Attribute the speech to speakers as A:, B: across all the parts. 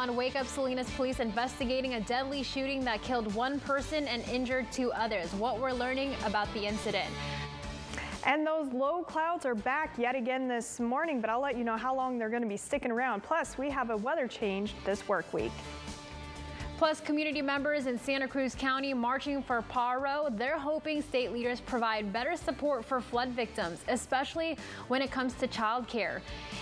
A: on Wake Up Salinas, police investigating a deadly shooting that killed one person and injured two others. What we're learning about the incident.
B: And those low clouds are back yet again this morning, but I'll let you know how long they're going to be sticking around. Plus, we have a weather change this work week.
A: Plus, community members in Santa Cruz County marching for Paro. They're hoping state leaders provide better support for flood victims, especially when it comes to child care.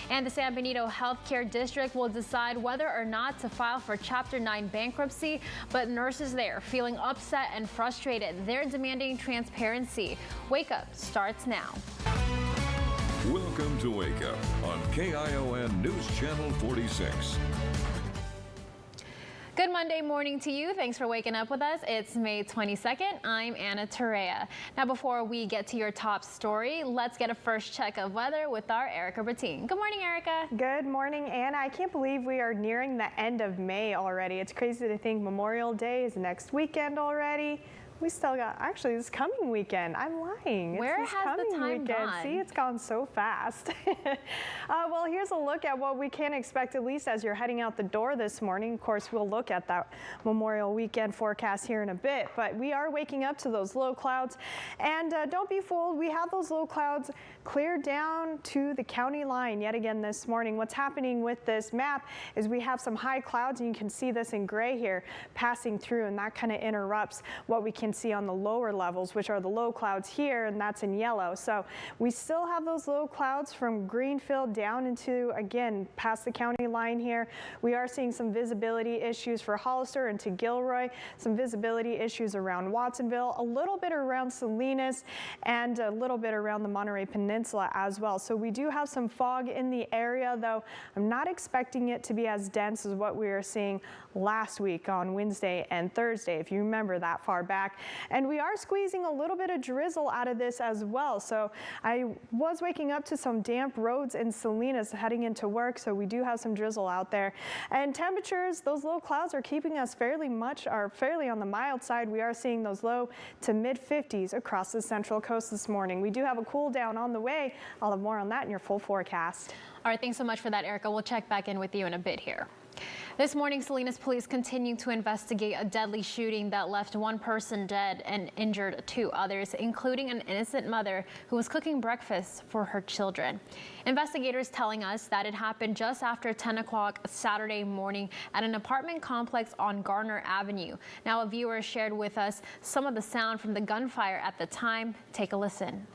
A: And the San Benito Healthcare District will decide whether or not to file for Chapter 9 bankruptcy, but nurses there feeling upset and frustrated. They're demanding transparency. Wake Up starts now.
C: Welcome to Wake Up on KION News Channel 46.
A: Good Monday morning to you. Thanks for waking up with us. It's May 22nd. I'm Anna Torrea. Now, before we get to your top story, let's get a first check of weather with our Erica Bertine. Good morning, Erica.
B: Good morning, Anna. I can't believe we are nearing the end of May already. It's crazy to think Memorial Day is next weekend already. We still got, actually, this coming weekend. I'm lying.
A: Where has the time gone?
B: See, it's gone so fast. Well, here's a look at what we can expect, at least as you're heading out the door this morning. Of course, we'll look at that Memorial Weekend forecast here in a bit, but we are waking up to those low clouds. And don't be fooled, we have those low clouds clear down to the county line yet again this morning. What's happening with this map is we have some high clouds, and you can see this in gray here passing through, and that kind of interrupts what we can see on the lower levels, which are the low clouds here, and that's in yellow. So we still have those low clouds from Greenfield down into, again, past the county line here. We are seeing some visibility issues for Hollister and to Gilroy, some visibility issues around Watsonville, a little bit around Salinas, and a little bit around the Monterey Peninsula as well. So we do have some fog in the area, though I'm not expecting it to be as dense as what we were seeing last week on Wednesday and Thursday, if you remember that far back. And we are squeezing a little bit of drizzle out of this as well. So I was waking up to some damp roads in Salinas heading into work, so we do have some drizzle out there. And temperatures, those low clouds are keeping us fairly on the mild side. We are seeing those low to mid 50s across the Central Coast this morning. We do have a cool down on the way. I'll have more on that in your full forecast.
A: All right, thanks so much for that, Erica. We'll check back in with you in a bit here. This morning, Salinas police continue to investigate a deadly shooting that left one person dead and injured two others, including an innocent mother who was cooking breakfast for her children. Investigators telling us that it happened just after 10 o'clock Saturday morning at an apartment complex on Garner Avenue. Now, a viewer shared with us some of the sound from the gunfire at the time. Take a listen.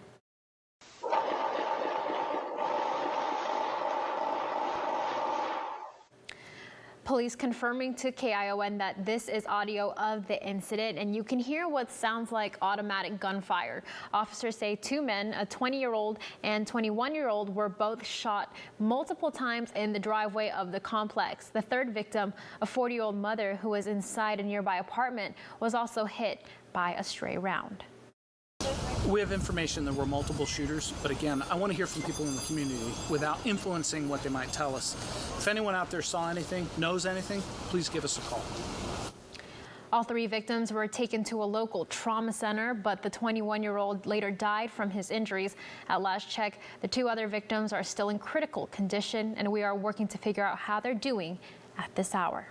A: Police confirming to KION that this is audio of the incident, and you can hear what sounds like automatic gunfire. Officers say two men, a 20-year-old and 21-year-old, were both shot multiple times in the driveway of the complex. The third victim, a 40-year-old mother who was inside a nearby apartment, was also hit by a stray round.
D: We have information there were multiple shooters, but again, I want to hear from people in the community without influencing what they might tell us. If anyone out there saw anything, knows anything, please give us a call.
A: All three victims were taken to a local trauma center, but the 21-year-old later died from his injuries. At last check, the two other victims are still in critical condition, and we are working to figure out how they're doing at this hour.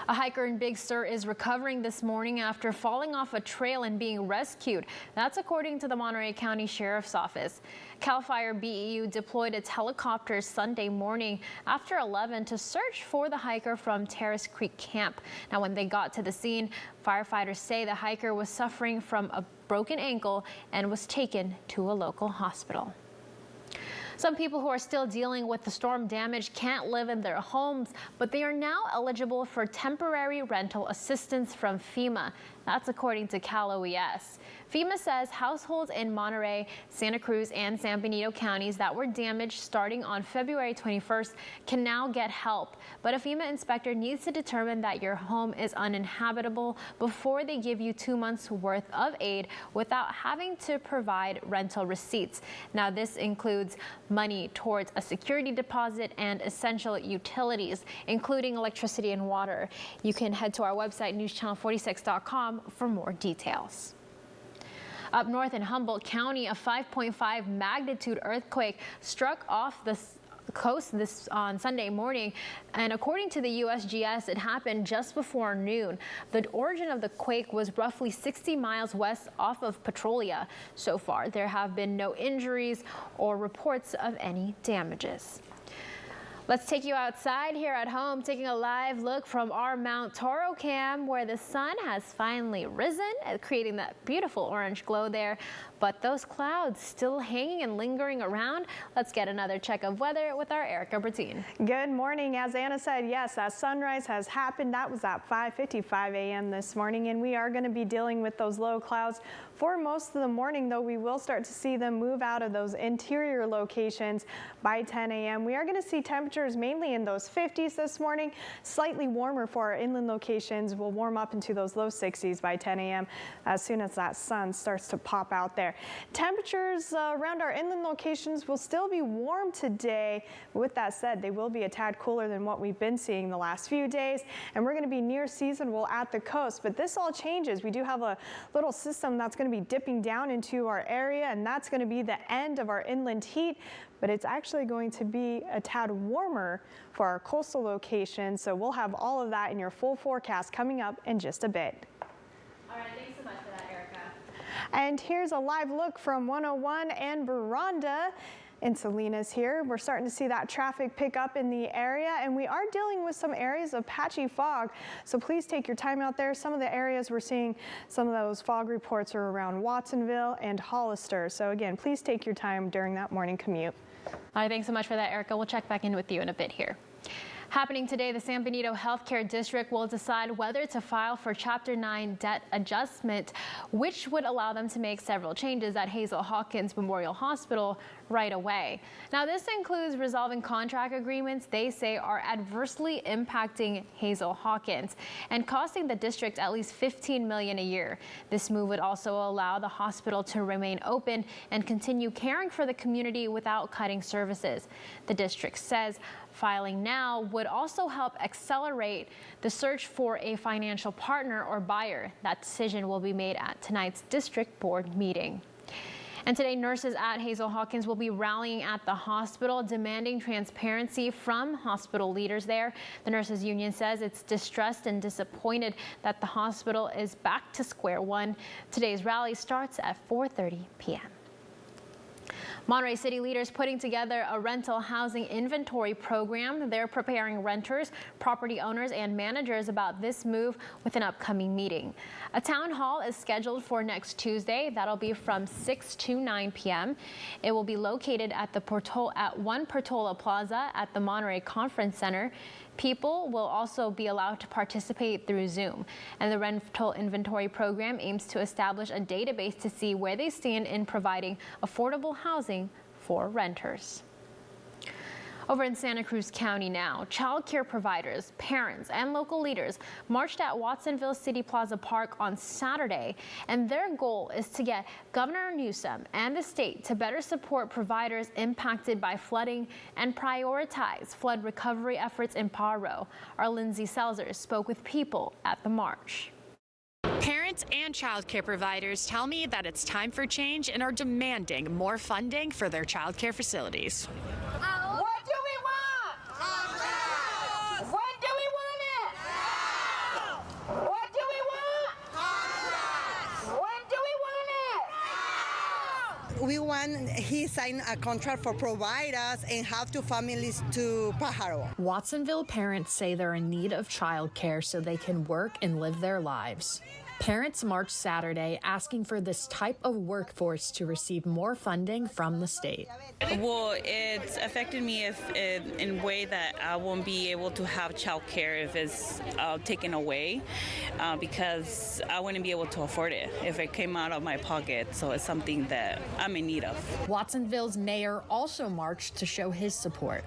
A: A hiker in Big Sur is recovering this morning after falling off a trail and being rescued. That's according to the Monterey County Sheriff's Office. CAL FIRE BEU deployed its helicopters Sunday morning after 11 to search for the hiker from Terrace Creek Camp. Now, when they got to the scene, firefighters say the hiker was suffering from a broken ankle and was taken to a local hospital. Some people who are still dealing with the storm damage can't live in their homes, but they are now eligible for temporary rental assistance from FEMA. That's according to Cal OES. FEMA says households in Monterey, Santa Cruz, and San Benito counties that were damaged starting on February 21st can now get help. But a FEMA inspector needs to determine that your home is uninhabitable before they give you 2 months worth of aid without having to provide rental receipts. Now, this includes money towards a security deposit and essential utilities, including electricity and water. You can head to our website, newschannel46.com, for more details. Up north in Humboldt County, a 5.5 magnitude earthquake struck off the coast this on Sunday morning, and according to the USGS, it happened just before noon. The origin of the quake was roughly 60 miles west off of Petrolia. So far, there have been no injuries or reports of any damages. Let's take you outside here at home, taking a live look from our Mount Toro cam, where the sun has finally risen, creating that beautiful orange glow there. But those clouds still hanging and lingering around. Let's get another check of weather with our Erica Bertine.
B: Good morning. As Anna said, yes, that sunrise has happened. That was at 5:55 a.m. this morning, and we are going to be dealing with those low clouds for most of the morning, though we will start to see them move out of those interior locations by 10 a.m. We are going to see temperatures mainly in those 50s this morning, slightly warmer for our inland locations. We'll warm up into those low 60s by 10 a.m. as soon as that sun starts to pop out there. Temperatures around our inland locations will still be warm today. With that said, they will be a tad cooler than what we've been seeing the last few days, and we're going to be near seasonable at the coast. But this all changes. We do have a little system that's going to be dipping down into our area, and that's going to be the end of our inland heat. But it's actually going to be a tad warmer for our coastal locations. So we'll have all of that in your full forecast coming up in just a bit.
A: All right, thanks so much for that, Erica.
B: And here's a live look from 101 and Veranda in Salinas here. We're starting to see that traffic pick up in the area, and we are dealing with some areas of patchy fog. So please take your time out there. Some of the areas we're seeing some of those fog reports are around Watsonville and Hollister. So again, please take your time during that morning commute.
A: All right, thanks so much for that, Erica. We'll check back in with you in a bit here. Happening today, the San Benito Healthcare District will decide whether to file for Chapter 9 debt adjustment, which would allow them to make several changes at Hazel Hawkins Memorial Hospital right away. Now, this includes resolving contract agreements they say are adversely impacting Hazel Hawkins and costing the district at least $15 million a year. This move would also allow the hospital to remain open and continue caring for the community without cutting services. The district says filing now would also help accelerate the search for a financial partner or buyer. That decision will be made at tonight's district board meeting. And today, nurses at Hazel Hawkins will be rallying at the hospital, demanding transparency from hospital leaders there. The nurses union says it's distressed and disappointed that the hospital is back to square one. Today's rally starts at 4:30 p.m. Monterey City leaders putting together a rental housing inventory program. They're preparing renters, property owners, and managers about this move with an upcoming meeting. A town hall is scheduled for next Tuesday. That'll be from 6 to 9 p.m. It will be located at One Portola Plaza at the Monterey Conference Center. People will also be allowed to participate through Zoom. And the rental inventory program aims to establish a database to see where they stand in providing affordable housing for renters. Over in Santa Cruz County now, child care providers, parents, and local leaders marched at Watsonville City Plaza Park on Saturday, and their goal is to get Governor Newsom and the state to better support providers impacted by flooding and prioritize flood recovery efforts in Pajaro. Our Lindsay Selzer spoke with people at the march.
E: Parents and child care providers tell me that it's time for change and are demanding more funding for their child care facilities.
F: What do we want? Contract! When do we want it? Now! What do we want? Contract! When do we want it?
G: We want he signed a contract for provide us and have two families to Pajaro.
E: Watsonville parents say they're in need of child care so they can work and live their lives. Parents marched Saturday asking for this type of workforce to receive more funding from the state.
H: Well, it's affected me in a way that I won't be able to have child care if it's taken away because I wouldn't be able to afford it if it came out of my pocket. So it's something that I'm in need of.
E: Watsonville's mayor also marched to show his support.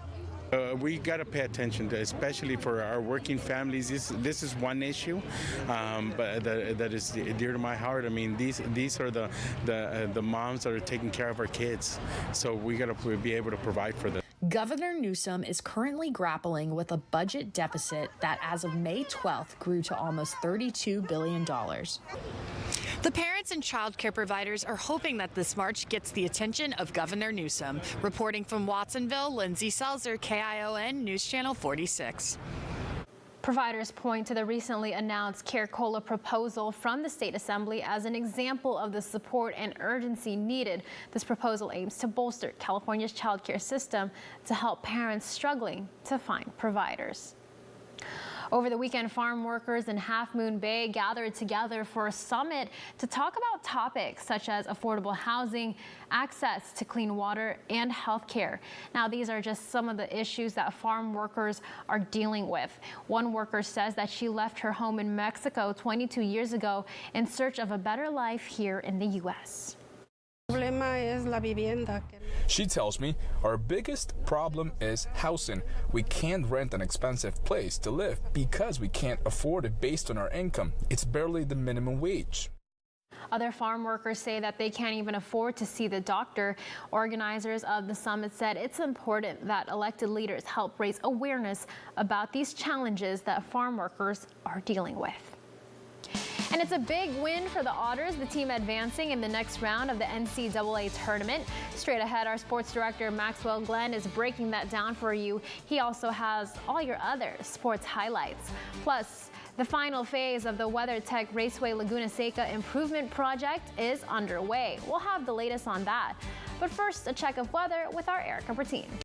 I: We got to pay attention to, especially for our working families. This is one issue, but that is dear to my heart. I mean, these are the moms that are taking care of our kids, so we got to be able to provide for them.
E: Governor Newsom is currently grappling with a budget deficit that, as of May 12th, grew to almost $32 billion. The parents and child care providers are hoping that this march gets the attention of Governor Newsom. Reporting from Watsonville, Lindsay Selzer, KION News Channel 46.
A: Providers point to the recently announced CARE COLA proposal from the State Assembly as an example of the support and urgency needed. This proposal aims to bolster California's child care system to help parents struggling to find providers. Over the weekend, farm workers in Half Moon Bay gathered together for a summit to talk about topics such as affordable housing, access to clean water, and health care. Now, these are just some of the issues that farm workers are dealing with. One worker says that she left her home in Mexico 22 years ago in search of a better life here in the U.S.
J: She tells me our biggest problem is housing. We can't rent an expensive place to live because we can't afford it based on our income. It's barely the minimum wage.
A: Other farm workers say that they can't even afford to see the doctor. Organizers of the summit said it's important that elected leaders help raise awareness about these challenges that farm workers are dealing with. And it's a big win for the Otters, the team advancing in the next round of the NCAA tournament. Straight ahead, our sports director Maxwell Glenn is breaking that down for you. He also has all your other sports highlights. Plus, the final phase of the WeatherTech Raceway Laguna Seca improvement project is underway. We'll have the latest on that. But first, a check of weather with our Erica Bertine.